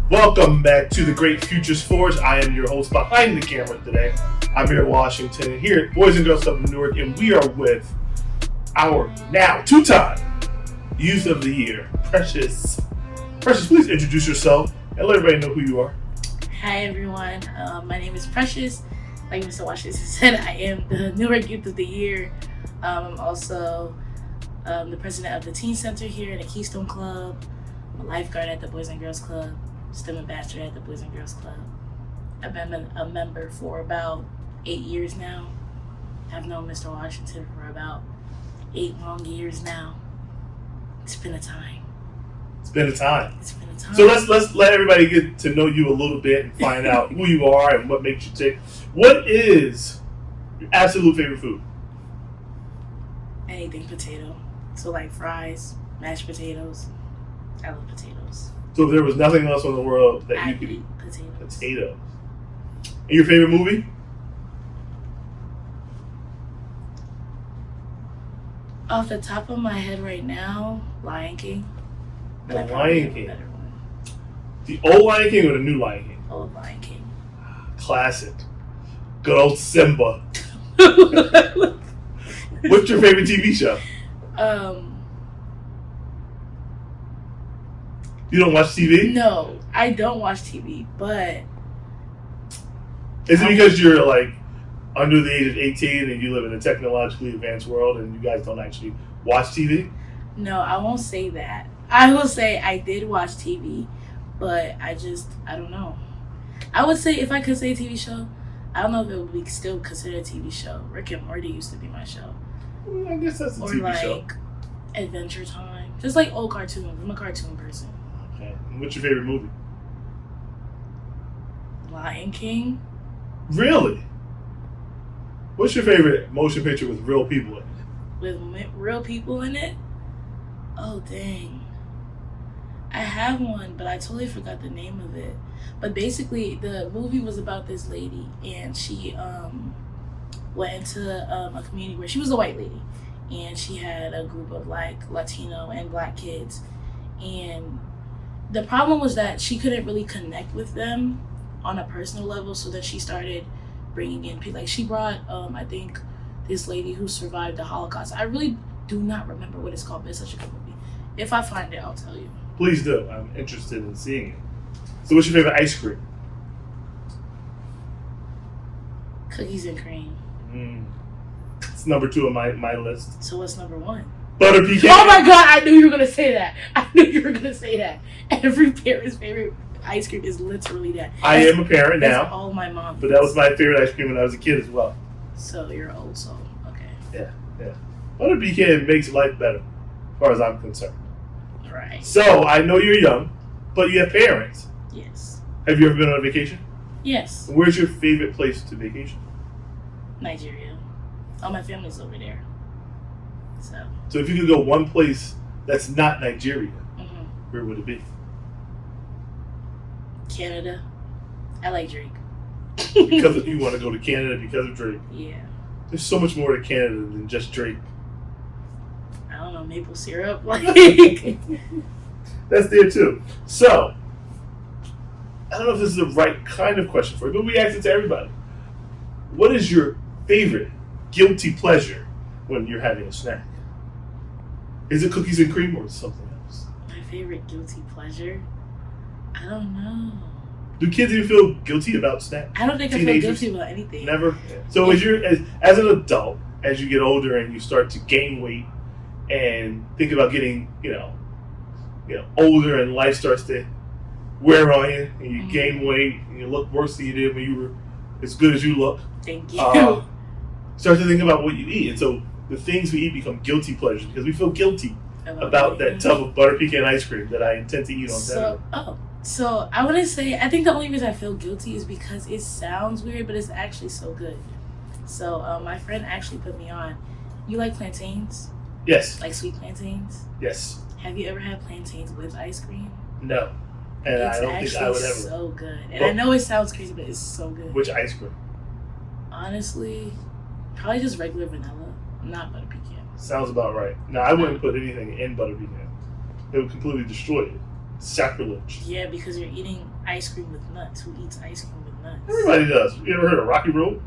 Welcome back to the Great Futures Forge. I am your host behind the camera today. I'm Ameer, Washington, here at Boys and Girls Club in Newark, and we are with our now two-time Youth of the Year, Precious. Precious, please introduce yourself and let everybody know who you are. Hi everyone, my name is Precious. Like Mr. Washington said, I am the Newark Youth of the Year. I'm also the president of the Teen Center here at the Keystone Club. I'm a lifeguard at the Boys and Girls Club. STEM ambassador at the Boys and Girls Club. I've been a member for about 8 years now. I've known Mr. Washington for about 8 long years now. It's been a time. It's been a time. It's been a time. So let's let everybody get to know you a little bit and find out who you are and what makes you tick. What is your absolute favorite food? Anything potato. So like fries, mashed potatoes. I love potatoes. So if there was nothing else in the world that you could eat, potatoes. And your favorite movie? Off the top of my head right now, Lion King. The Lion King. The old Lion King or the new Lion King? Old Lion King. Classic. Good old Simba. What's your favorite TV show? You don't watch TV? No, I don't watch TV, but... Is it because you're like under the age of 18 and you live in a technologically advanced world and you guys don't actually watch TV? No, I won't say that. I will say I did watch TV, but I don't know. I would say, if I could say a TV show, I don't know if it would be still considered a TV show. Rick and Morty used to be my show. Well, I guess that's a TV show. Or like Adventure Time. Just like old cartoons. I'm a cartoon person. Okay. And what's your favorite movie? Lion King. Really? What's your favorite motion picture with real people in it? With real people in it? Oh, dang. I have one, but I totally forgot the name of it. But basically, the movie was about this lady, and she went into a community where she was a white lady, and she had a group of like Latino and Black kids, and the problem was that she couldn't really connect with them on a personal level, so then she started bringing in people. Like she brought, I think, this lady who survived the Holocaust. I really do not remember what it's called, but it's such a good movie. If I find it, I'll tell you. Please do. I'm interested in seeing it. So what's your favorite ice cream? Cookies and cream. It's number 2 on my list. So what's number 1? Butter Pecan. Oh my God, I knew you were going to say that. Every parent's favorite ice cream is literally that. I am a parent now. That's all my mom. But that was my favorite ice cream when I was a kid as well. So you're old soul. Okay. Yeah. Butter Pecan makes life better, as far as I'm concerned. Right. So I know you're young, but you have parents. Yes. Have you ever been on a vacation? Yes. Where's your favorite place to vacation? Nigeria. All my family's over there. So if you could go one place that's not Nigeria, where would it be? Canada. I like Drake. Because you want to go to Canada because of Drake. Yeah. There's so much more to Canada than just Drake. I don't know, maple syrup. Like that's there too. So I don't know if this is the right kind of question for you, but we ask it to everybody. What is your favorite guilty pleasure when you're having a snack? Is it cookies and cream or something else? My favorite guilty pleasure? I don't know. Do kids even feel guilty about snacks? I don't think Teenagers? I feel guilty about anything. Never? So as an adult, as you get older and you start to gain weight and think about getting, older and life starts to wear on you and you gain weight and you look worse than you did when you were as good as you look. Thank you. Start to think about what you eat. And so the things we eat become guilty pleasures because we feel guilty about that tub of butter pecan ice cream that I intend to eat on Saturday. So I want to say, I think the only reason I feel guilty is because it sounds weird, but it's actually so good. So my friend actually put me on. You like plantains? Yes. Like sweet plantains? Yes. Have you ever had plantains with ice cream? No. And I don't think I would ever. It's so good. And I know it sounds crazy, but it's so good. Which ice cream? Honestly, probably just regular vanilla, not butter pecan. Sounds about right. Now, I wouldn't put anything in Butter Pecan. It would completely destroy it. Sacrilege. Yeah, because you're eating ice cream with nuts. Who eats ice cream with nuts? Everybody does. You ever heard of Rocky Road?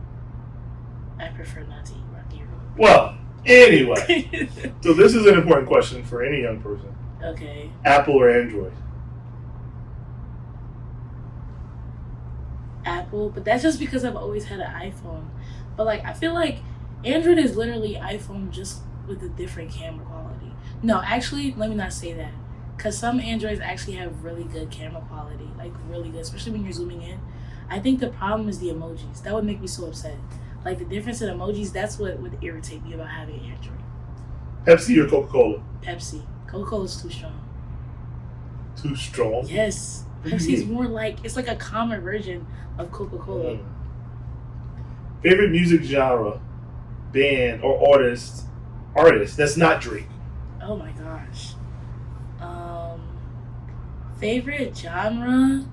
I prefer not to eat Rocky Road. Well, anyway. So this is an important question for any young person. Okay. Apple or Android? Apple, but that's just because I've always had an iPhone. But like, I feel like Android is literally iPhone just with a different camera quality. No, actually, let me not say that. Because some Androids actually have really good camera quality. Like, really good, especially when you're zooming in. I think the problem is the emojis. That would make me so upset. Like, the difference in emojis, that's what would irritate me about having Android. Pepsi or Coca-Cola? Pepsi. Coca-Cola's too strong. Too strong? Yes. Pepsi's more like, it's like a calmer version of Coca-Cola. Favorite music genre, band, or artist that's not Drake? Oh my gosh. Favorite genre,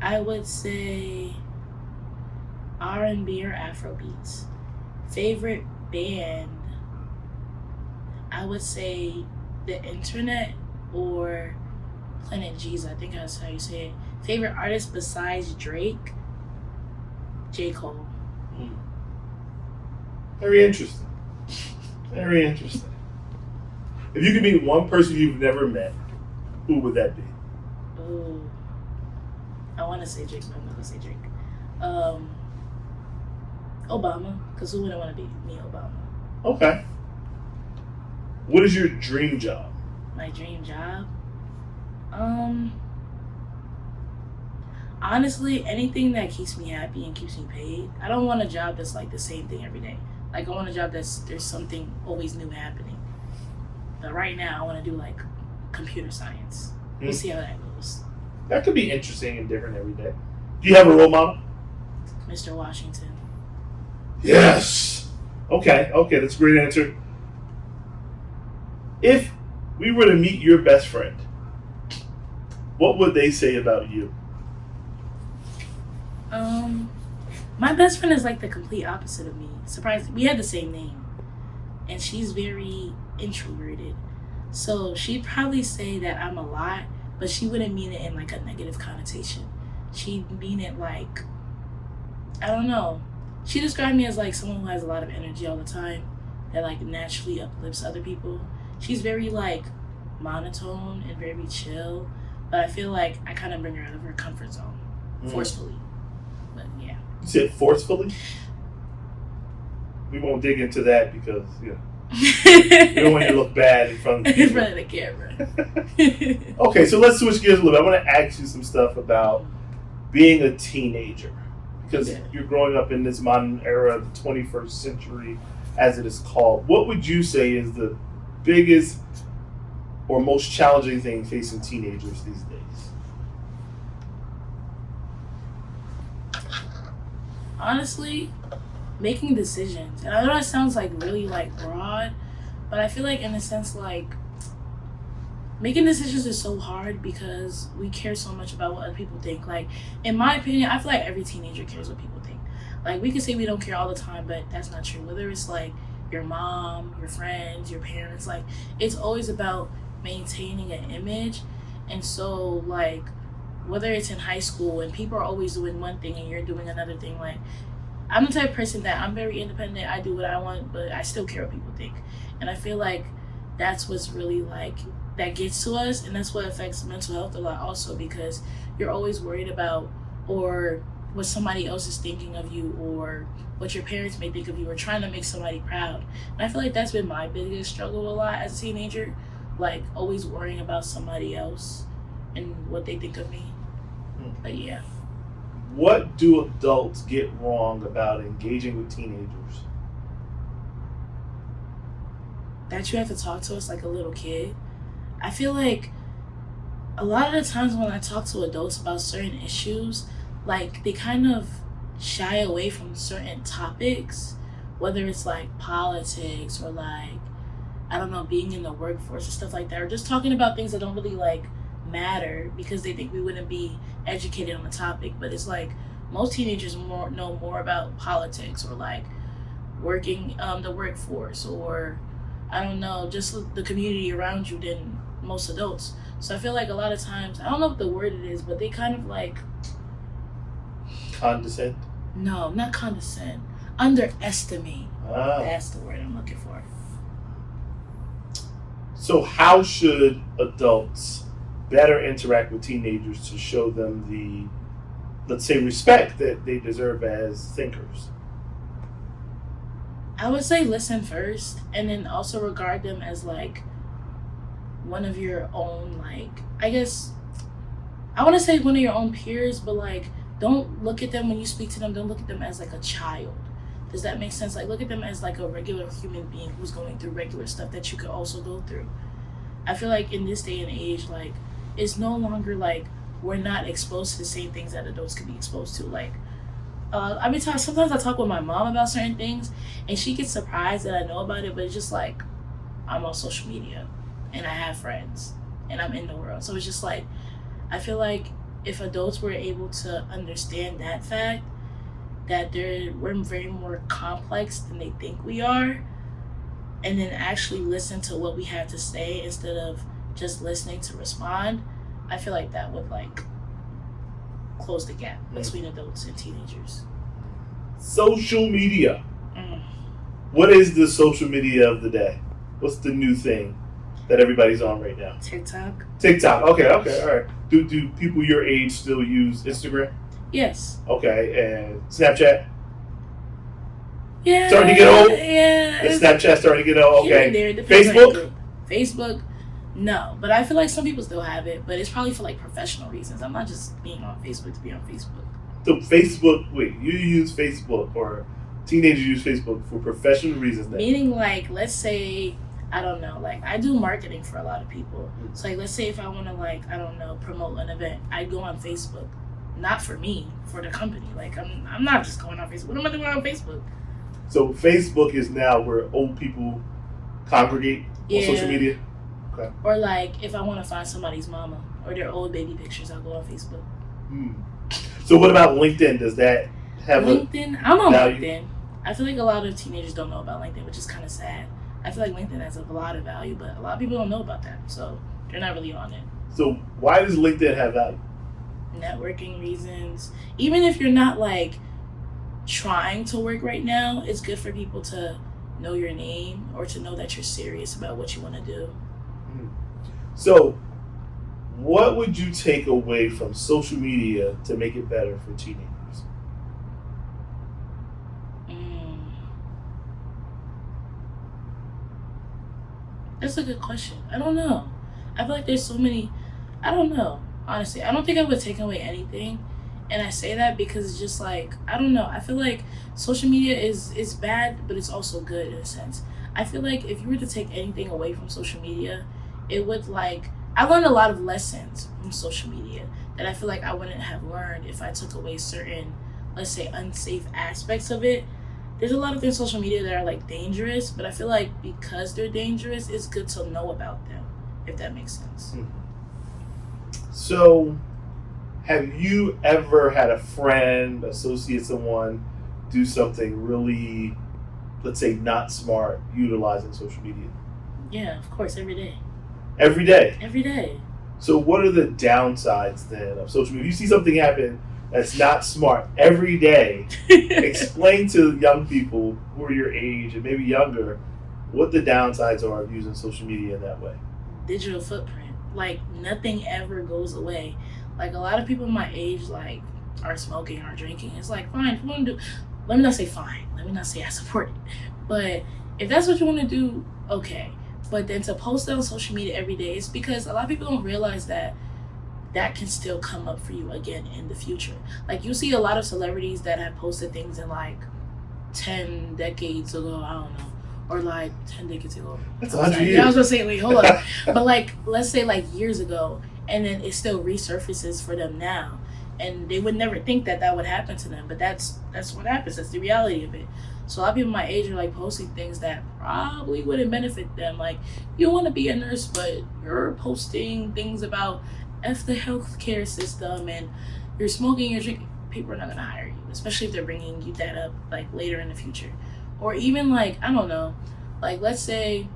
I would say R&B or Afrobeats. Favorite band, I would say The Internet or Planet G's. I think that's how you say it. Favorite artist besides Drake, J. Cole. Very interesting. Very interesting. If you could meet one person you've never met, who would that be? Ooh. I want to say Drake, but I'm not going to say Drake. Obama, because who wouldn't want to be me, Obama? Okay. What is your dream job? My dream job? Honestly, anything that keeps me happy and keeps me paid. I don't want a job that's like the same thing every day. Like, I want a job that's there's something always new happening. But right now, I want to do like computer science. We'll see how that goes. That could be interesting and different every day. Do you have a role model? Mr. Washington. Yes. Okay, that's a great answer. If we were to meet your best friend, what would they say about you? My best friend is like the complete opposite of me. Surprised, we had the same name, and she's very introverted. So she'd probably say that I'm a lot, but she wouldn't mean it in like a negative connotation. She'd mean it like, I don't know. She described me as like someone who has a lot of energy all the time, that like naturally uplifts other people. She's very like monotone and very chill, but I feel like I kind of bring her out of her comfort zone forcefully. But yeah. You said forcefully? We won't dig into that because we don't want you to look bad in front of the in front of the camera. Okay, so let's switch gears a little bit. I want to ask you some stuff about being a teenager, because you're growing up in this modern era, the 21st century, as it is called. What would you say is the biggest or most challenging thing facing teenagers these days? Honestly, making decisions. And I know that sounds like really like broad, but I feel like in a sense like making decisions is so hard because we care so much about what other people think. Like, in my opinion, I feel like every teenager cares what people think. Like, we can say we don't care all the time, but that's not true. Whether it's like your mom, your friends, your parents, like, it's always about maintaining an image. And so like, whether it's in high school and people are always doing one thing and you're doing another thing, like, I'm the type of person that I'm very independent. I do what I want, but I still care what people think. And I feel like that's what's really like, that gets to us, and that's what affects mental health a lot also, because you're always worried about or what somebody else is thinking of you or what your parents may think of you or trying to make somebody proud. And I feel like that's been my biggest struggle a lot as a teenager, like always worrying about somebody else and what they think of me. But yeah. What do adults get wrong about engaging with teenagers? That you have to talk to us like a little kid. I feel like a lot of the times when I talk to adults about certain issues, like, they kind of shy away from certain topics, whether it's like politics or like, I don't know, being in the workforce or stuff like that, or just talking about things that don't really like matter because they think we wouldn't be educated on the topic. But it's like most teenagers know more about politics or like working the workforce or I don't know, just the community around you than most adults. So I feel like a lot of times, I don't know what the word it is, but they kind of like Condescend? no, not condescend, underestimate. Ah. That's the word I'm looking for. So how should adults better interact with teenagers to show them the, let's say, respect that they deserve as thinkers? I would say listen first, and then also regard them as like one of your own, like, I guess I want to say one of your own peers, but like don't look at them when you speak to them, don't look at them as like a child. Does that make sense? Like, look at them as like a regular human being who's going through regular stuff that you could also go through. I feel like in this day and age, like, it's no longer like we're not exposed to the same things that adults could be exposed to. Like, sometimes I talk with my mom about certain things, and she gets surprised that I know about it, but it's just like I'm on social media, and I have friends, and I'm in the world. So it's just like, I feel like if adults were able to understand that fact, that we're very more complex than they think we are, and then actually listen to what we have to say instead of just listening to respond, I feel like that would like close the gap between adults and teenagers. Social media. What is the social media of the day? What's the new thing that everybody's on right now? TikTok. Okay, all right. Do people your age still use Instagram? Yes. Okay, and Snapchat? Yeah. Starting to get old? Yeah. Is Snapchat starting to get old? Okay. Here and there, Facebook? Facebook, no. But I feel like some people still have it, but it's probably for like professional reasons. I'm not just being on Facebook to be on Facebook. So Facebook, wait, you use Facebook, or teenagers use Facebook for professional reasons then? Meaning, like, let's say, I don't know, like, I do marketing for a lot of people. So, like, let's say if I want to, like, I don't know, promote an event, I go on Facebook. Not for me, for the company. Like, I'm not just going on Facebook. What am I doing on Facebook? So Facebook is now where old people congregate on social media? Okay. Or, like, if I want to find somebody's mama or their old baby pictures, I'll go on Facebook. So what about LinkedIn? Does that have LinkedIn? I'm on value? LinkedIn. I feel like a lot of teenagers don't know about LinkedIn, which is kind of sad. I feel like LinkedIn has a lot of value, but a lot of people don't know about that. So they're not really on it. So why does LinkedIn have value? Networking reasons. Even if you're not like trying to work right now, it's good for people to know your name or to know that you're serious about what you want to do. So what would you take away from social media to make it better for teenagers? That's a good question. I don't know. I feel like there's so many. I don't know. Honestly, I don't think I would take away anything. And I say that because it's just like, I don't know. I feel like social media is bad, but it's also good in a sense. I feel like if you were to take anything away from social media, it would like, I learned a lot of lessons from social media that I feel like I wouldn't have learned if I took away certain, let's say, unsafe aspects of it. There's a lot of things on social media that are like dangerous, but I feel like because they're dangerous, it's good to know about them, if that makes sense. So, have you ever had a friend, associate, someone do something really, let's say, not smart utilizing social media? Yeah, of course, every day. Every day? Every day. So what are the downsides then of social media? If you see something happen that's not smart every day, explain to young people who are your age and maybe younger what the downsides are of using social media in that way. Digital footprint. Like, nothing ever goes away. Like, a lot of people my age, like, are smoking or drinking. It's like, fine, if you want to do... Let me not say fine. Let me not say I support it. But if that's what you want to do, okay. But then to post it on social media every day, it's because a lot of people don't realize that that can still come up for you again in the future. Like, you see a lot of celebrities that have posted things in, like, 10 decades ago, I don't know. Or, like, 10 decades ago. That's 100 years. Yeah, I was going to say, wait, hold on. But, like, let's say, like, years ago, and then it still resurfaces for them now. And they would never think that that would happen to them. But that's what happens. That's the reality of it. So a lot of people my age are, like, posting things that probably wouldn't benefit them. Like, you want to be a nurse, but you're posting things about F the healthcare system, and you're smoking, you're drinking. People are not going to hire you, especially if they're bringing you that up, like, later in the future. Or even, like, I don't know, like, let's say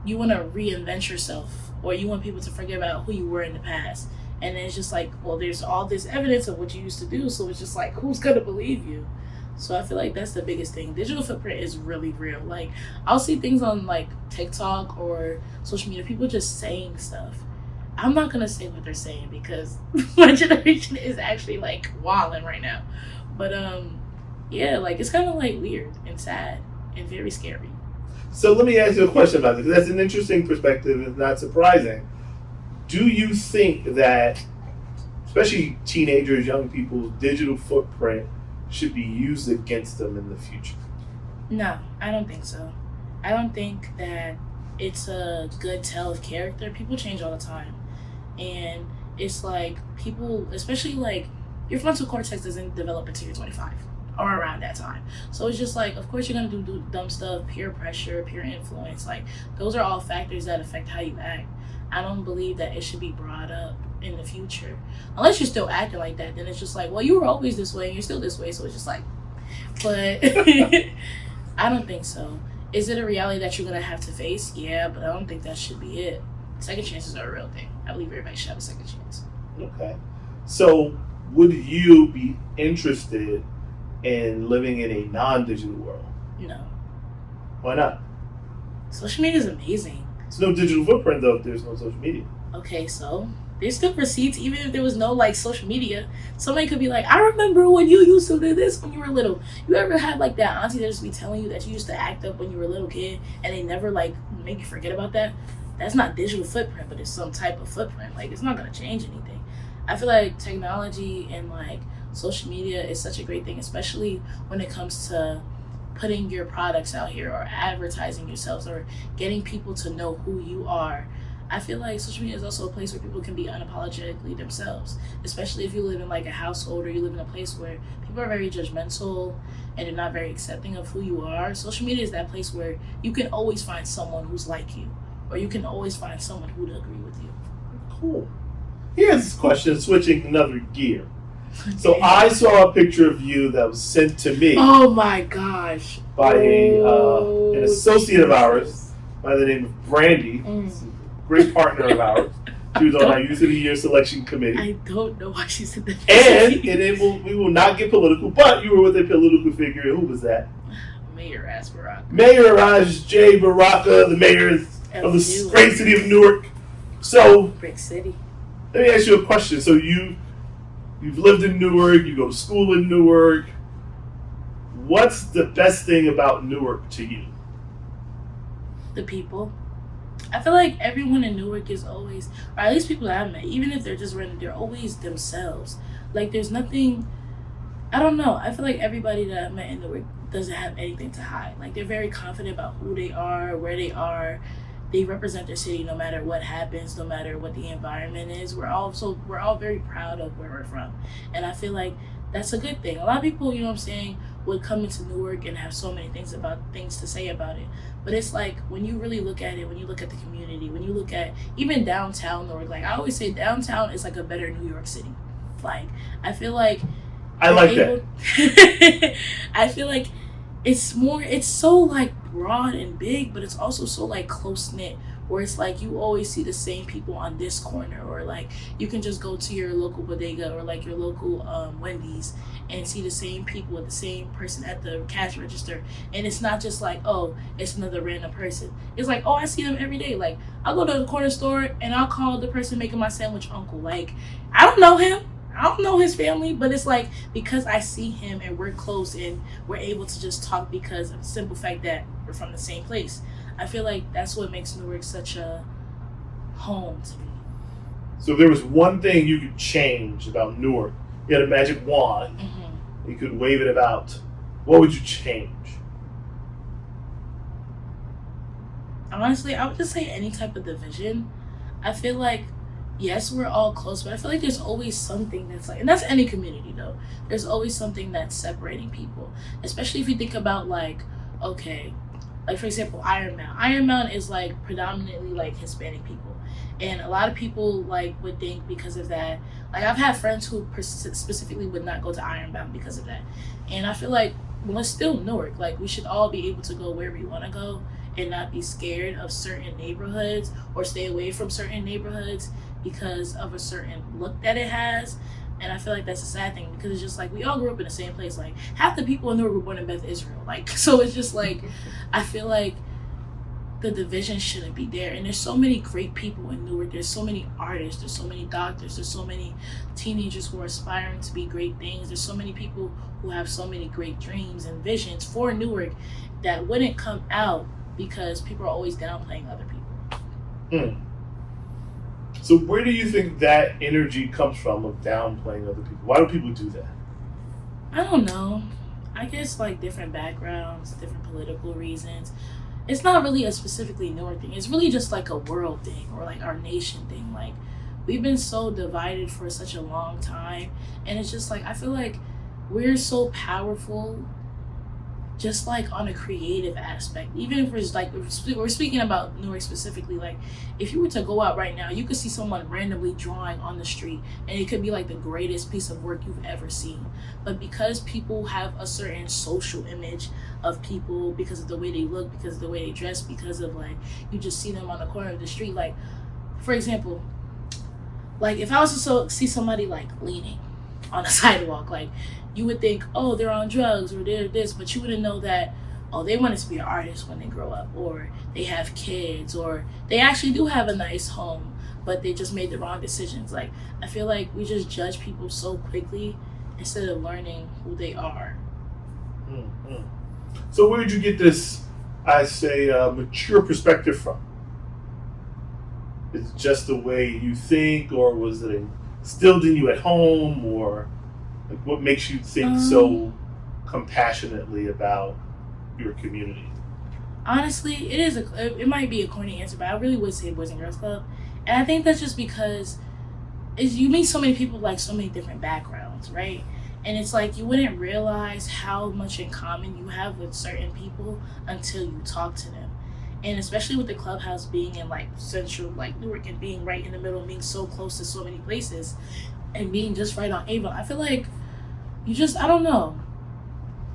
you want to reinvent yourself, or you want people to forget about who you were in the past. And then it's just like, well, there's all this evidence of what you used to do, so it's just like, who's gonna believe you? So I feel like that's the biggest thing. Digital footprint is really real. Like, I'll see things on like TikTok or social media, people just saying stuff. I'm not gonna say what they're saying because my generation is actually like wilding right now. But yeah, like it's kind of like weird and sad and very scary. So let me ask you a question about this. That's an interesting perspective. It's not surprising. Do you think that, especially teenagers, young people's digital footprint should be used against them in the future? No, I don't think so. I don't think that it's a good tell of character. People change all the time. And it's like people, especially like your frontal cortex doesn't develop until you're 25 or around that time. So it's just like, of course you're going to do dumb stuff, peer pressure, peer influence. Like, those are all factors that affect how you act. I don't believe that it should be brought up in the future. Unless you're still acting like that, then it's just like, well, you were always this way and you're still this way. So it's just like, but I don't think so. Is it a reality that you're going to have to face? Yeah, but I don't think that should be it. Second chances are a real thing. I believe everybody should have a second chance. Okay. So would you be interested in living in a non-digital world? No. Why not? Social media is amazing. There's no digital footprint though if there's no social media. Okay, so there's still receipts even if there was no like social media. Somebody could be like, I remember when you used to do this when you were little. You ever had like that auntie that just be telling you that you used to act up when you were a little kid and they never like make you forget about that? That's not digital footprint, but it's some type of footprint. Like, it's not gonna change anything. I feel like technology and like social media is such a great thing, especially when it comes to putting your products out here or advertising yourselves or getting people to know who you are. I feel like social media is also a place where people can be unapologetically themselves, especially if you live in like a household or you live in a place where people are very judgmental and they're not very accepting of who you are. Social media is that place where you can always find someone who's like you, or you can always find someone who would agree with you. Cool. Here's a question, switching another gear. So I saw a picture of you that was sent to me. Oh my gosh. By an associate of ours by the name of Brandy. Great partner of ours. She was on our Youth of the Year selection committee. I don't know why she said that. We will not get political, but you were with a political figure. Who was that? Mayor Baraka. Mayor Raj J. Baraka, the mayor of the great city of Newark. So, Brick City. Let me ask you a question. So you've lived in Newark, you go to school in Newark. What's the best thing about Newark to you? The people. I feel like everyone in Newark is always, or at least people that I've met, even if they're just random, they're always themselves. Like, there's nothing, I don't know. I feel like everybody that I've met in Newark doesn't have anything to hide. Like, they're very confident about who they are, where they are. They represent their city no matter what happens, no matter what the environment is. We're all very proud of where we're from. And I feel like that's a good thing. A lot of people, you know what I'm saying, would come into Newark and have so many things to say about it. But it's like, when you really look at it, when you look at the community, when you look at even downtown Newark, like I always say, downtown is like a better New York City. Like, I feel like I like that. I feel like it's so like broad and big, but it's also so like close knit, where it's like you always see the same people on this corner, or like you can just go to your local bodega or like your local Wendy's and see the same people with the same person at the cash register, and it's not just like, oh, it's another random person. It's like, oh, I see them every day. Like, I'll go to the corner store and I'll call the person making my sandwich uncle. Like, I don't know him, I don't know his family, but it's like, because I see him and we're close and we're able to just talk because of the simple fact that we're from the same place. I feel like that's what makes Newark such a home to me. So if there was one thing you could change about Newark, you had a magic wand, you could wave it about, what would you change? Honestly, I would just say any type of division. I feel like, yes, we're all close, but I feel like there's always something that's like, and that's any community though, there's always something that's separating people. Especially if you think about like, okay, like for example, Iron Mountain. Iron Mountain is like predominantly like Hispanic people. And a lot of people like would think because of that, like I've had friends who specifically would not go to Iron Mountain because of that. And I feel like, well, it's still Newark. Like, we should all be able to go wherever we want to go and not be scared of certain neighborhoods or stay away from certain neighborhoods because of a certain look that it has. And I feel like that's a sad thing because it's just like we all grew up in the same place. Like half the people in Newark were born in Beth Israel. Like, so it's just like I feel like the division shouldn't be there. And there's so many great people in Newark. There's so many artists. There's so many doctors. There's so many teenagers who are aspiring to be great things. There's so many people who have so many great dreams and visions for Newark that wouldn't come out because people are always downplaying other people. So where do you think that energy comes from of downplaying other people? Why do people do that? I don't know. I guess like different backgrounds, different political reasons. It's not really a specifically Newark thing. It's really just like a world thing or like our nation thing. Like we've been so divided for such a long time, and it's just like I feel like we're so powerful just like on a creative aspect. Even if it's like we're speaking about Newark specifically, like if you were to go out right now, you could see someone randomly drawing on the street and it could be like the greatest piece of work you've ever seen. But because people have a certain social image of people because of the way they look, because of the way they dress, because of like you just see them on the corner of the street, like for example, like if I was to see somebody like leaning on a sidewalk, like you would think, oh, they're on drugs or they're this, but you wouldn't know that, oh, they want to be an artist when they grow up, or they have kids, or they actually do have a nice home, but they just made the wrong decisions. Like, I feel like we just judge people so quickly instead of learning who they are. Mm-hmm. So where did you get this, I say, mature perspective from? Is it just the way you think, or was it instilled in you at home, or like what makes you think so compassionately about your community? Honestly, it might be a corny answer, but I really would say Boys and Girls Club. And I think that's just because you meet so many people like so many different backgrounds, right? And it's like you wouldn't realize how much in common you have with certain people until you talk to them. And especially with the clubhouse being in like central like Newark and being right in the middle, being so close to so many places and being just right on Avon, I feel like I don't know.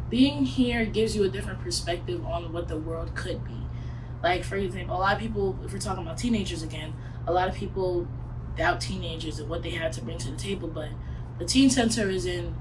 Being here gives you a different perspective on what the world could be. Like, for example, a lot of people, if we're talking about teenagers again, a lot of people doubt teenagers and what they have to bring to the table. But the Teen Center is in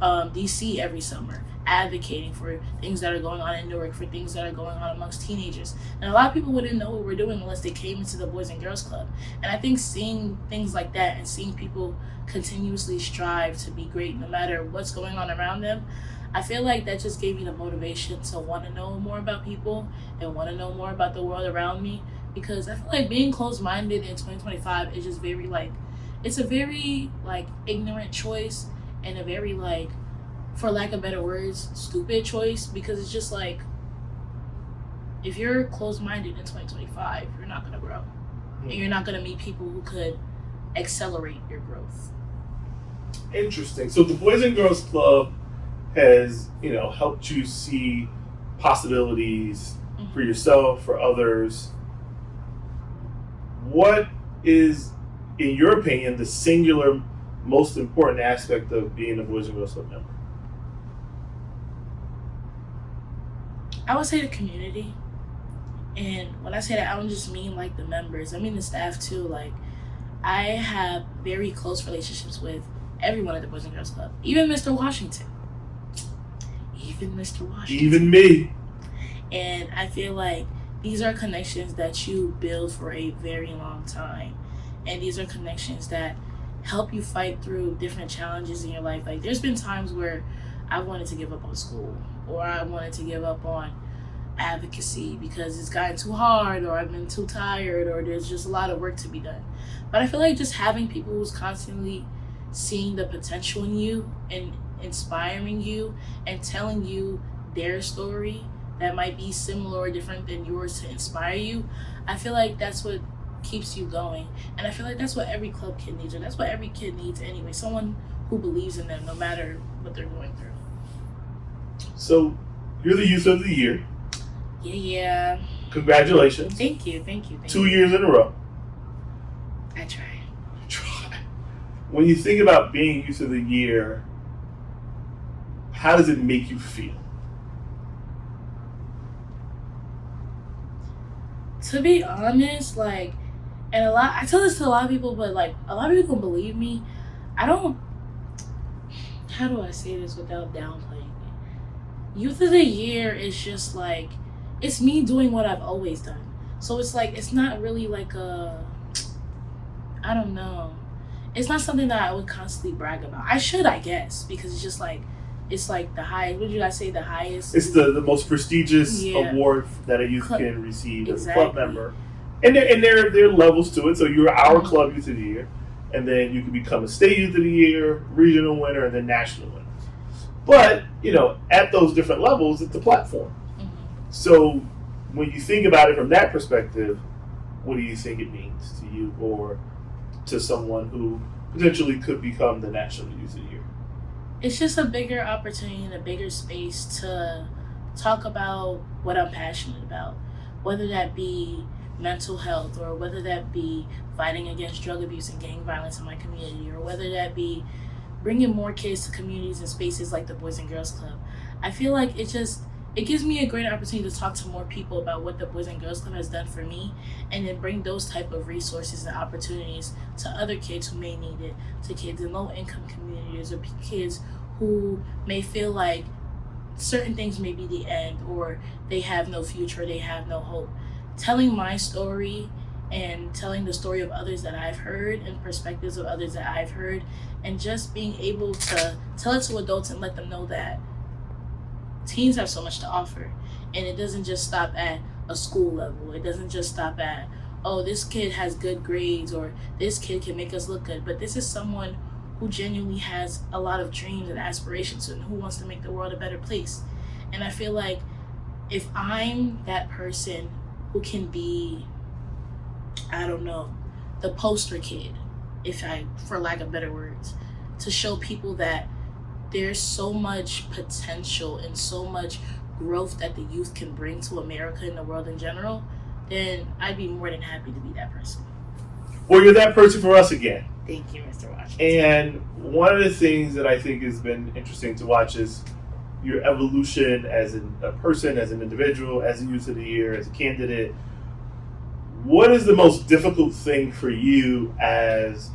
DC every summer, advocating for things that are going on in Newark, for things that are going on amongst teenagers. And a lot of people wouldn't know what we're doing unless they came into the Boys and Girls Club. And I think seeing things like that and seeing people continuously strive to be great no matter what's going on around them, I feel like that just gave me the motivation to want to know more about people and want to know more about the world around me. Because I feel like being closed-minded in 2025 is just very like, it's a very like ignorant choice and a very like, for lack of better words, stupid choice. Because it's just like, if you're closed-minded in 2025, you're not going to grow. And you're not going to meet people who could accelerate your growth. Interesting. So the Boys and Girls Club has, helped you see possibilities for yourself, for others. What is, in your opinion, the singular most important aspect of being a Boys and Girls Club member? I would say the community. And when I say that, I don't just mean like the members. I mean the staff too. Like, I have very close relationships with everyone at the Boys and Girls Club. Even Mr. Washington. Even me. And I feel like these are connections that you build for a very long time. And these are connections that help you fight through different challenges in your life. Like, there's been times where I wanted to give up on school, or I wanted to give up on advocacy because it's gotten too hard, or I've been too tired, or there's just a lot of work to be done. But I feel like just having people who's constantly seeing the potential in you and inspiring you and telling you their story that might be similar or different than yours to inspire you, I feel like that's what keeps you going. And I feel like that's what every club kid needs, or that's what every kid needs anyway. Someone who believes in them no matter what they're going through. So you're the Youth of the Year. Yeah. Congratulations. Thank you. 2 years in a row. I tried. When you think about being Youth of the Year, how does it make you feel? To be honest, like, and I tell this to a lot of people, but like, a lot of people believe me. I don't, how do I say this without downplaying it? Youth of the Year is just like, it's me doing what I've always done. So it's like, it's not really like I don't know. It's not something that I would constantly brag about. I should, I guess, because it's like the highest, what did you guys say, the highest? It's the most prestigious award that a youth can receive as a club member. And there are levels to it. So you're our club youth of the year, and then you can become a state youth of the year, regional winner, and then national winner. But, at those different levels, it's a platform. So when you think about it from that perspective, what do you think it means to you or to someone who potentially could become the National Youth of the Year? It's just a bigger opportunity and a bigger space to talk about what I'm passionate about, whether that be mental health or whether that be fighting against drug abuse and gang violence in my community, or whether that be bringing more kids to communities and spaces like the Boys and Girls Club. I feel like it gives me a great opportunity to talk to more people about what the Boys and Girls Club has done for me, and then bring those type of resources and opportunities to other kids who may need it, to kids in low-income communities or kids who may feel like certain things may be the end, or they have no future, they have no hope. Telling my story and telling the story of others that I've heard and perspectives of others that I've heard, and just being able to tell it to adults and let them know that teens have so much to offer, and it doesn't just stop at a school level. It doesn't just stop at, oh, this kid has good grades or this kid can make us look good, but this is someone who genuinely has a lot of dreams and aspirations and who wants to make the world a better place. And I feel like if I'm that person who can be, I don't know, the poster kid, for lack of better words, to show people that there's so much potential and so much growth that the youth can bring to America and the world in general, then I'd be more than happy to be that person. Well, you're that person for us again. Thank you, Mr. Washington. And one of the things that I think has been interesting to watch is your evolution as a person, as an individual, as a youth of the year, as a candidate. What is the most difficult thing for you as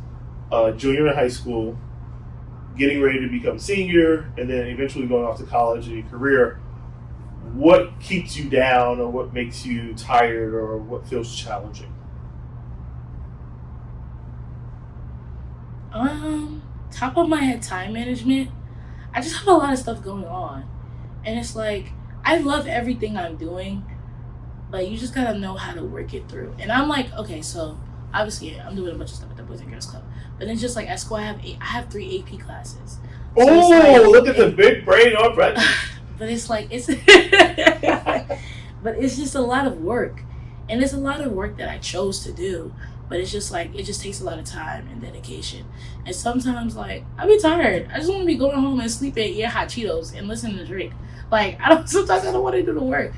a junior in high school, getting ready to become senior, and then eventually going off to college and your career? What keeps you down, or what makes you tired, or what feels challenging? Top of my head, time management. I just have a lot of stuff going on, and it's like, I love everything I'm doing, but you just gotta know how to work it through. And I'm like, okay, so obviously I'm doing a bunch of stuff at the Boys and Girls Club, but then just like at school, I have 3 AP classes. So look at the big brain on practice. But it's like, but it's just a lot of work, and it's a lot of work that I chose to do. But it's just like, it just takes a lot of time and dedication. And sometimes, like, I be tired. I just want to be going home and sleep and eat hot Cheetos and listen to Drake. Like, sometimes I don't want to do the work.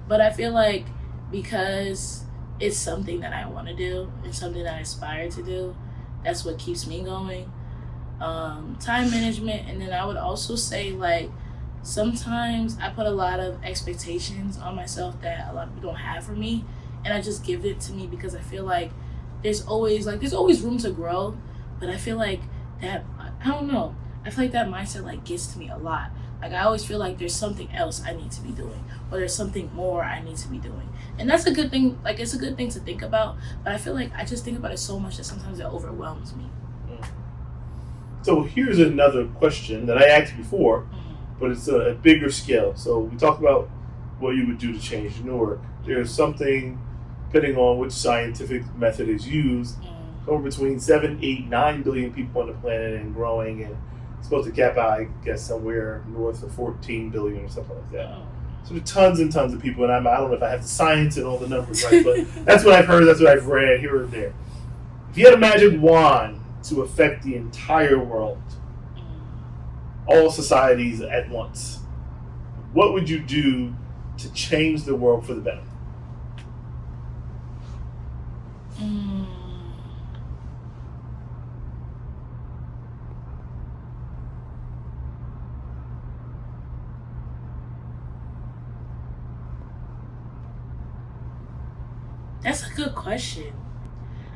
But I feel like because it's something that I want to do and something that I aspire to do, that's what keeps me going. Time management. And then I would also say, like, sometimes I put a lot of expectations on myself that a lot of people don't have for me. And I just give it to me because I feel like there's always room to grow, but I feel like that, I don't know, I feel like that mindset like gets to me a lot. Like, I always feel like there's something else I need to be doing, or there's something more I need to be doing. And that's a good thing, like, it's a good thing to think about, but I feel like I just think about it so much that sometimes it overwhelms me. So here's another question that I asked before, but it's a bigger scale. So we talked about what you would do to change Newark. There's something, depending on which scientific method is used, somewhere between 7, 8, 9 billion people on the planet and growing, and it's supposed to cap out, I guess, somewhere north of 14 billion or something like that. So there's tons and tons of people, and I don't know if I have the science and all the numbers right, but that's what I've heard, that's what I've read here or there. If you had a magic wand to affect the entire world, all societies at once, what would you do to change the world for the better? That's a good question.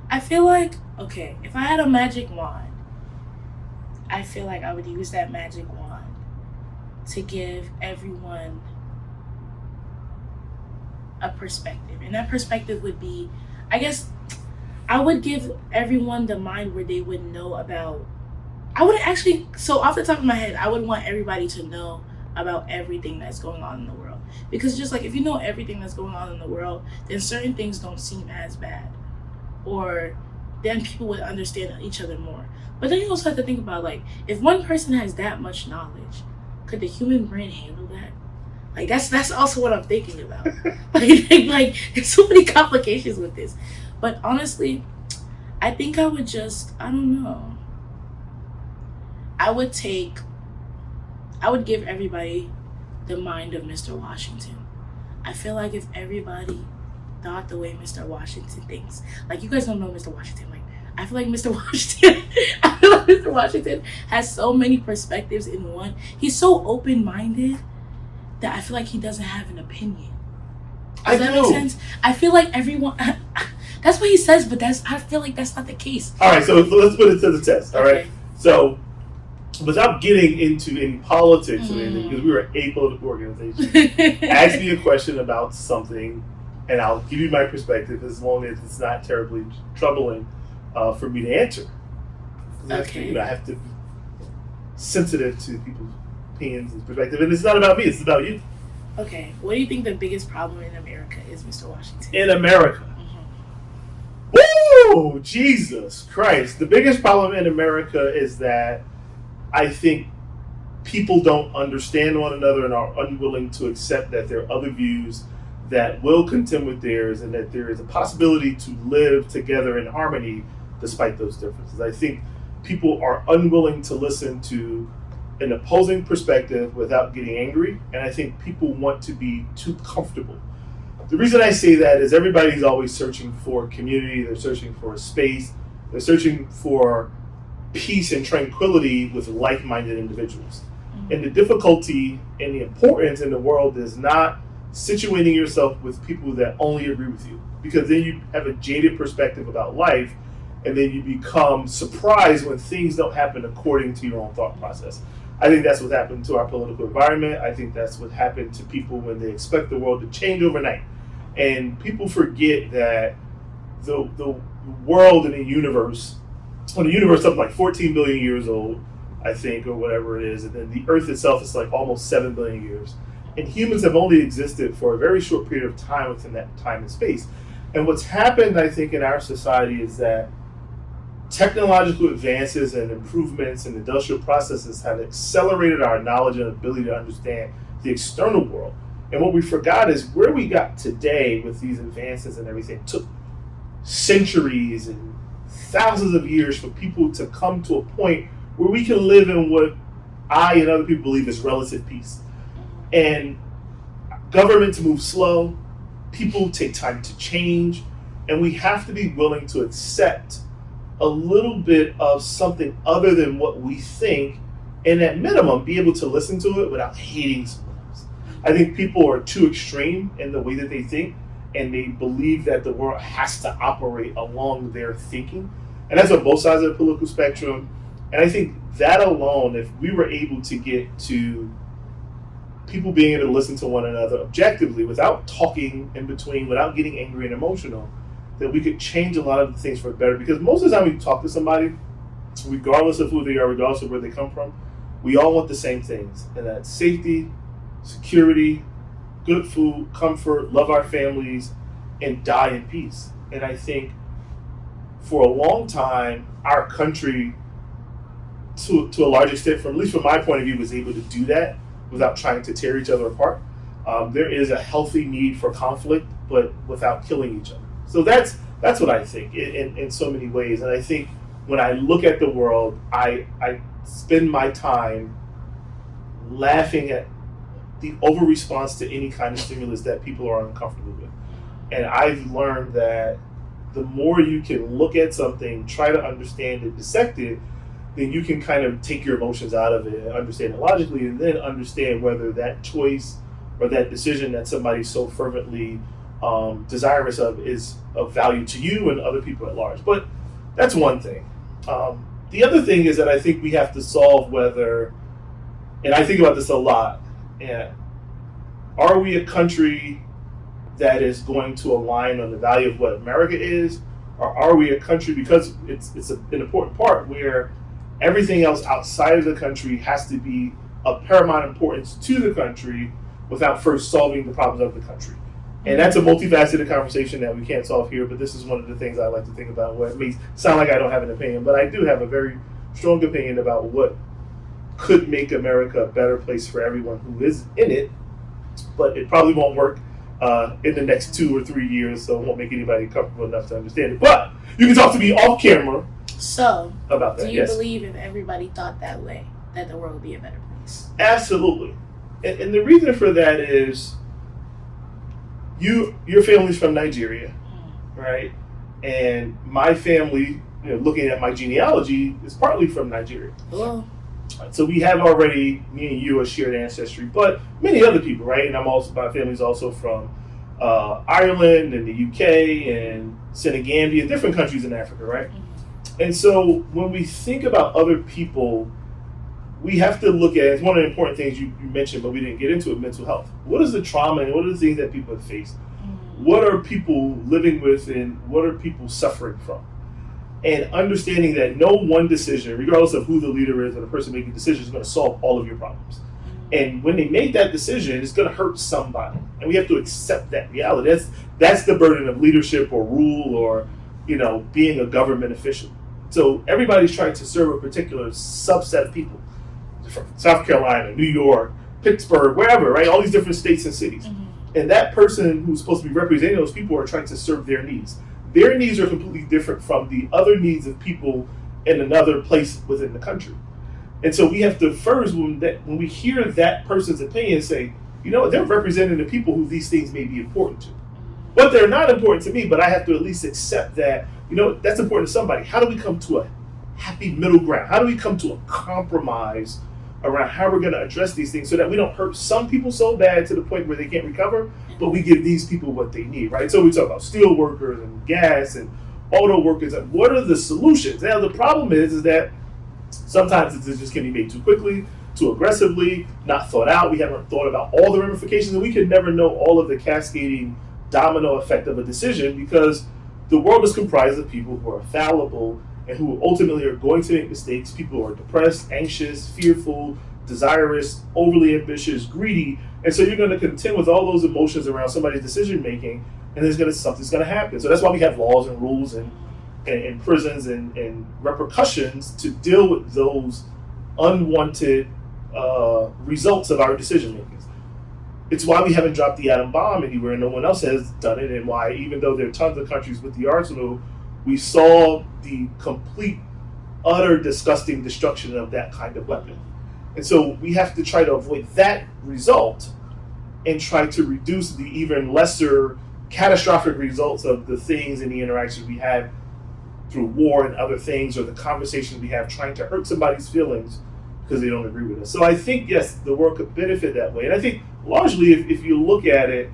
I feel like, okay, if I had a magic wand, I feel like I would use that magic wand to give everyone a perspective. And that perspective would be, I guess, I would give everyone the mind where they would know about. I would actually, so off the top of my head, I would want everybody to know about everything that's going on in the world. Because just like if you know everything that's going on in the world, then certain things don't seem as bad. Or then people would understand each other more. But then you also have to think about, like, if one person has that much knowledge, could the human brain handle that? Like, that's also what I'm thinking about. like, there's so many complications with this. But honestly, I think I would just, I don't know. I would give everybody the mind of Mr. Washington. I feel like if everybody thought the way Mr. Washington thinks, like, you guys don't know Mr. Washington, like, I feel like Mr. Washington has so many perspectives in one. He's so open-minded that I feel like he doesn't have an opinion. Does that make sense? I feel like everyone, that's what he says, but I feel like that's not the case. All right, so let's put it to the test, all right? So, without getting into any politics or anything, because we were an apolitical organization, ask me a question about something, and I'll give you my perspective as long as it's not terribly troubling for me to answer. Okay. I have to be sensitive to people's opinions and perspective, and it's not about me; it's about you. Okay. What do you think the biggest problem in America is, Mr. Washington? In America. Woo! Jesus Christ! The biggest problem in America is that I think people don't understand one another and are unwilling to accept that there are other views that will contend with theirs, and that there is a possibility to live together in harmony despite those differences. I think people are unwilling to listen to an opposing perspective without getting angry, and I think people want to be too comfortable. The reason I say that is everybody's always searching for community, they're searching for a space, they're searching for peace and tranquility with like-minded individuals. And the difficulty and the importance in the world is not situating yourself with people that only agree with you, because then you have a jaded perspective about life, and then you become surprised when things don't happen according to your own thought process. I think that's what happened to our political environment. I think that's what happened to people when they expect the world to change overnight. And people forget that the world and the universe, when the universe is something like 14 billion years old, I think, or whatever it is, and then the Earth itself is like almost 7 billion years. And humans have only existed for a very short period of time within that time and space. And what's happened, I think, in our society is that technological advances and improvements in industrial processes have accelerated our knowledge and ability to understand the external world. And what we forgot is where we got today with these advances and everything took centuries and thousands of years for people to come to a point where we can live in what I and other people believe is relative peace. And governments move slow, people take time to change, and we have to be willing to accept a little bit of something other than what we think, and at minimum be able to listen to it without hating someone else. I think people are too extreme in the way that they think, and they believe that the world has to operate along their thinking. And that's on both sides of the political spectrum. And I think that alone, if we were able to get to people being able to listen to one another objectively without talking in between, without getting angry and emotional, that we could change a lot of the things for the better. Because most of the time we talk to somebody, regardless of who they are, regardless of where they come from, we all want the same things. And that's safety, security, good food, comfort, love our families, and die in peace. And I think for a long time, our country, to a large extent, from at least from my point of view, was able to do that without trying to tear each other apart. There is a healthy need for conflict, but without killing each other. So that's what I think in so many ways. And I think when I look at the world, I spend my time laughing at the over-response to any kind of stimulus that people are uncomfortable with. And I've learned that the more you can look at something, try to understand it, dissect it, then you can kind of take your emotions out of it and understand it logically, and then understand whether that choice or that decision that somebody so fervently desirous of is of value to you and other people at large. But that's one thing. The other thing is that I think we have to solve whether, and I think about this a lot, and are we a country that is going to align on the value of what America is, or are we a country, because it's an important part where everything else outside of the country has to be of paramount importance to the country without first solving the problems of the country. And that's a multifaceted conversation that we can't solve here, but this is one of the things I like to think about. Where it may sound like I don't have an opinion, but I do have a very strong opinion about what could make America a better place for everyone who is in it, but it probably won't work in the next 2 or 3 years, so it won't make anybody comfortable enough to understand it. But you can talk to me off camera about that. Do you believe if everybody thought that way, that the world would be a better place? Absolutely. And the reason for that is your family's from Nigeria, right? And my family, looking at my genealogy, is partly from Nigeria. Hello. So we have already, me and you, a shared ancestry, but many other people, right? And my family's also from Ireland and the UK and Senegambia, different countries in Africa, right? Mm-hmm. And so when we think about other people, we have to look at, it's one of the important things you mentioned, but we didn't get into it, mental health. What is the trauma and what are the things that people have faced? What are people living with and what are people suffering from? And understanding that no one decision, regardless of who the leader is or the person making the decision, is going to solve all of your problems. And when they make that decision, it's going to hurt somebody. And we have to accept that reality. That's the burden of leadership or rule or, being a government official. So everybody's trying to serve a particular subset of people. From South Carolina, New York, Pittsburgh, wherever, right? All these different states and cities. Mm-hmm. And that person who's supposed to be representing those people are trying to serve their needs. Their needs are completely different from the other needs of people in another place within the country. And so we have to first, when we hear that person's opinion, say, they're representing the people who these things may be important to. But they're not important to me, but I have to at least accept that, that's important to somebody. How do we come to a happy middle ground? How do we come to a compromise around how we're going to address these things so that we don't hurt some people so bad to the point where they can't recover, but we give these people what they need, right? So we talk about steel workers and gas and auto workers. And what are the solutions? Now, the problem is that sometimes it just can be made too quickly, too aggressively, not thought out. We haven't thought about all the ramifications, and we can never know all of the cascading domino effect of a decision because the world is comprised of people who are fallible and who ultimately are going to make mistakes. People who are depressed, anxious, fearful, desirous, overly ambitious, greedy. And so you're going to contend with all those emotions around somebody's decision making, and something's going to happen. So that's why we have laws and rules and prisons and repercussions to deal with those unwanted results of our decision making. It's why we haven't dropped the atom bomb anywhere and no one else has done it, and why even though there are tons of countries with the arsenal, we saw the complete, utter, disgusting destruction of that kind of weapon. And so we have to try to avoid that result and try to reduce the even lesser catastrophic results of the things and the interactions we have through war and other things, or the conversations we have trying to hurt somebody's feelings because they don't agree with us. So I think, yes, the world could benefit that way. And I think largely if you look at it,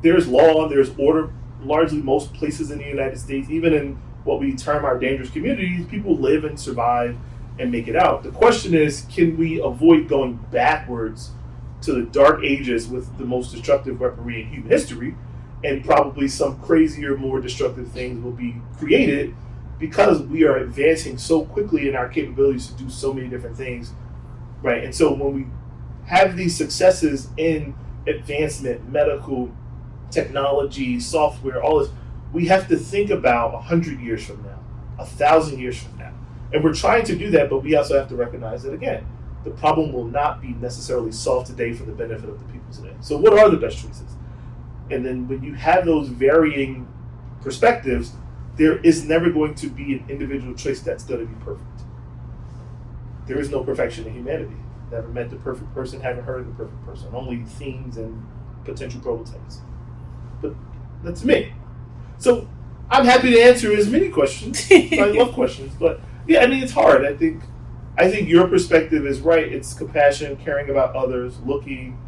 there's law and there's order. Largely most places in the United States, even in what we term our dangerous communities, people live and survive and make it out. The question is, can we avoid going backwards to the dark ages with the most destructive weaponry in human history, and probably some crazier, more destructive things will be created because we are advancing so quickly in our capabilities to do so many different things, right? And so when we have these successes in advancement, medical, technology, software, all this, we have to think about 100 years from now, 1,000 years from now. And we're trying to do that, but we also have to recognize that, again, the problem will not be necessarily solved today for the benefit of the people today. So what are the best choices? And then when you have those varying perspectives, there is never going to be an individual choice that's going to be perfect. There is no perfection in humanity. Never met the perfect person, haven't heard of the perfect person. Only themes and potential prototypes. But that's me. So I'm happy to answer as many questions. I love questions, but yeah, it's hard. I think your perspective is right. It's compassion, caring about others, looking,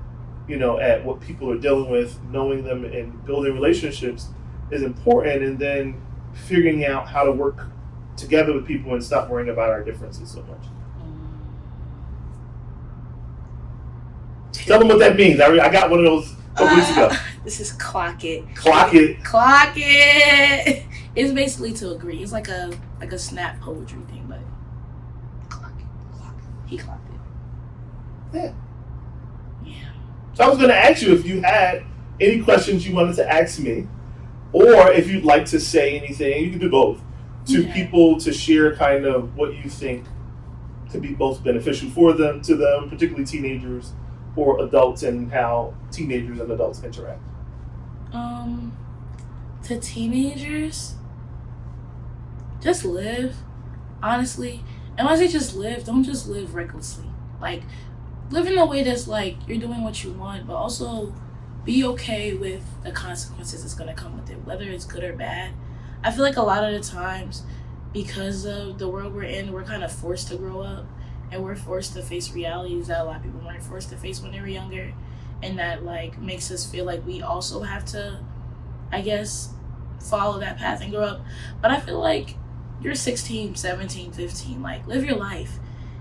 at what people are dealing with, knowing them and building relationships is important, and then figuring out how to work together with people and stop worrying about our differences so much. Tell them what that means. I got one of those a couple weeks ago. This is clock it. Clock it. Clock it. It's basically to agree. It's like a snap poetry thing, but clock it. Clock it. He clocked it. Yeah. Yeah. So I was going to ask you if you had any questions you wanted to ask me, or if you'd like to say anything. You can do both to people to share kind of what you think could be both beneficial for them, to them, particularly teenagers or adults, and how teenagers and adults interact. To teenagers, just live, honestly. And when I say just live, don't just live recklessly. Like, live in a way that's like you're doing what you want, but also be okay with the consequences that's gonna come with it, whether it's good or bad. I feel like a lot of the times, because of the world we're in, we're kind of forced to grow up, and we're forced to face realities that a lot of people weren't forced to face when they were younger, and that like makes us feel like we also have to, I guess, follow that path and grow up. But I feel like you're 16, 17, 15, like live your life.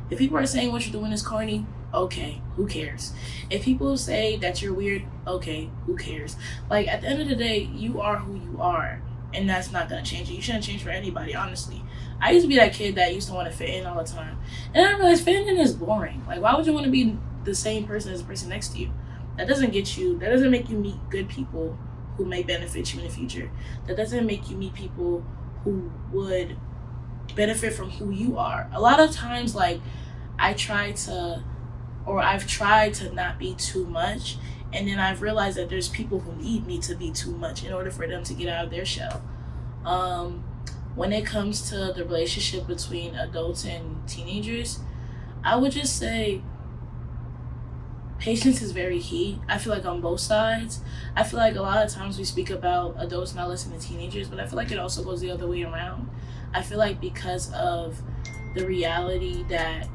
If people are saying what you're doing is corny, okay, who cares? If people say that you're weird, okay, who cares? Like, at the end of the day, you are who you are, and that's not gonna change it. You shouldn't change for anybody, honestly. I used to be that kid that used to want to fit in all the time, and I realized fitting in is boring. Like, why would you want to be the same person as the person next to you? That doesn't make you meet good people who may benefit you in the future. That doesn't make you meet people who would benefit from who you are. A lot of times, like, I've tried to not be too much, and then I've realized that there's people who need me to be too much in order for them to get out of their shell. When it comes to the relationship between adults and teenagers, I would just say patience is very key. I feel like on both sides. I feel like a lot of times we speak about adults not listening to teenagers, but I feel like it also goes the other way around. I feel like because of the reality that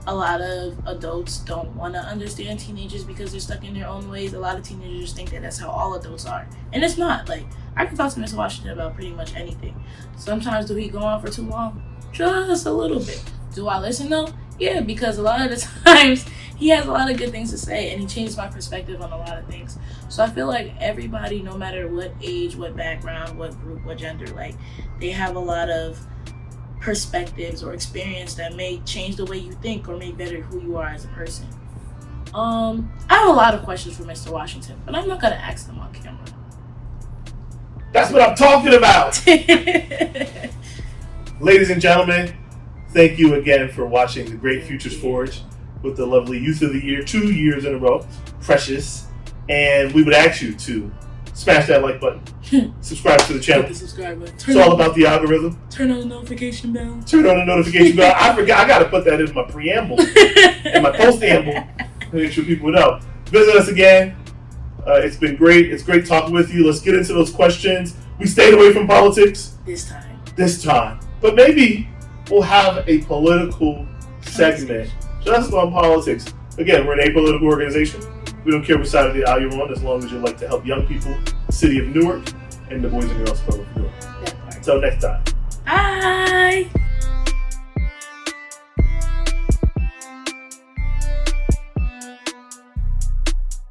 a lot of adults don't want to understand teenagers because they're stuck in their own ways, a lot of teenagers think that that's how all adults are. And it's not. Like, I can talk to Mr. Washington about pretty much anything. Sometimes do he go on for too long? Just a little bit. Do I listen though? Yeah, because a lot of the times he has a lot of good things to say, and he changed my perspective on a lot of things. So I feel like everybody, no matter what age, what background, what group, what gender, like, they have a lot of perspectives or experience that may change the way you think or make better who you are as a person. I have a lot of questions for Mr. Washington, but I'm not gonna ask them on camera. That's what I'm talking about. Ladies and gentlemen, thank you again for watching The Great Futures Forge with the lovely Youth of the Year, 2 years in a row, Precious. And we would ask you to smash that like button, subscribe to the channel. Hit the subscribe button. It's all about the algorithm. Turn on the notification bell. Turn on the notification bell. I forgot. I got to put that in my preamble, in my post-amble, to make sure people know. Visit us again. It's been great. It's great talking with you. Let's get into those questions. We stayed away from politics. This time. But maybe we'll have a political segment just on politics. Again, we're an apolitical organization. We don't care which side of the aisle you're on, as long as you like to help young people, the city of Newark, and the Boys and Girls Club of Newark. Until next time. Bye.